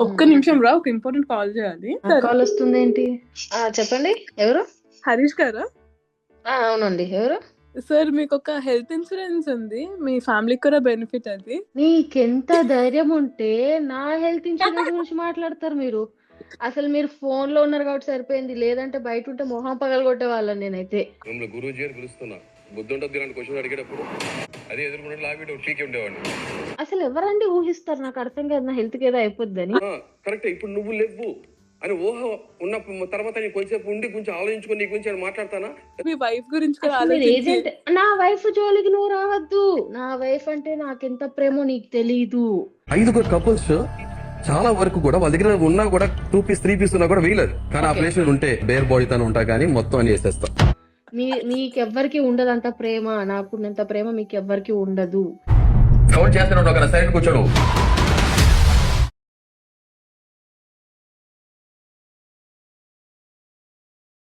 ఒక్క నిమిషం రా, ఒక ఇంపార్టెంట్ కాల్ చేయాలి. కాల్ వస్తుంది ఏంటి? చెప్పండి, ఎవరు? హరీష్ గారా? అవునండి, ఎవరు? సార్, మీకు ఒక హెల్త్ ఇన్సూరెన్స్ ఉంది, మీ ఫ్యామిలీకి కూడా బెనిఫిట్ అది. నీకెంత ధైర్యం ఉంటే నా హెల్త్ ఇన్సూరెన్స్ గురించి మాట్లాడతారు మీరు? అసలు మీరు ఫోన్ లో ఉన్నారు కాబట్టి సరిపోయింది, లేదంటే బయట ఉంటే మొహం పగల కొట్టే వాళ్ళని నేనైతే. గురూజీ అని పిలుస్తున్నా, బుద్ధుండద్దు ఇలాంటి క్వశ్చన్ అడిగేటప్పుడు అదే ఎదుర్కొంటే లాగే పీకి ఉండేవాడిని. అసలు ఎవరండి ఊహిస్తారు? నాకు అర్థం కాదు, నా హెల్త్ కి ఏదో అయిపోద్దని. కరెక్ట్. ఇప్పుడు నువ్వు లేవు అని ఊహ ఉన్న తర్వాత నేను కొంచెంసేపు ఉండి కొంచెం ఆలోచించుకొని నీ గురించి నేను మాట్లాడతానా? మీ వైఫ్ గురించి కూడా అసలు మీరు ఆలోచించి. ఏజెంట్. నా వైఫ్ జోలికి నువ్వు రావద్దు. నా వైఫ్ అంటే నాకెంత ప్రేమో నీకు తెలీదు. 5 కపుల్స్ చాలా వరకు కూడా వాళ్ళ దగ్గర ఉన్నా కూడా 2 పీస్ 3 పీస్ ఉన్నా కూడా వీలదు. కానీ ఆ ప్లేస్ ఉంటే బేర్ బాడీ తను ఉంటా కానీ మొత్తం అని చేసేస్తా. మీకెవ్వరికి ఉండదు అంత ప్రేమ, నాకున్నంత ప్రేమ మీకెవ్వరికి ఉండదు. కౌంట్ చేస్తున్నాడు, ఒక సైడ్ కూర్చోడు.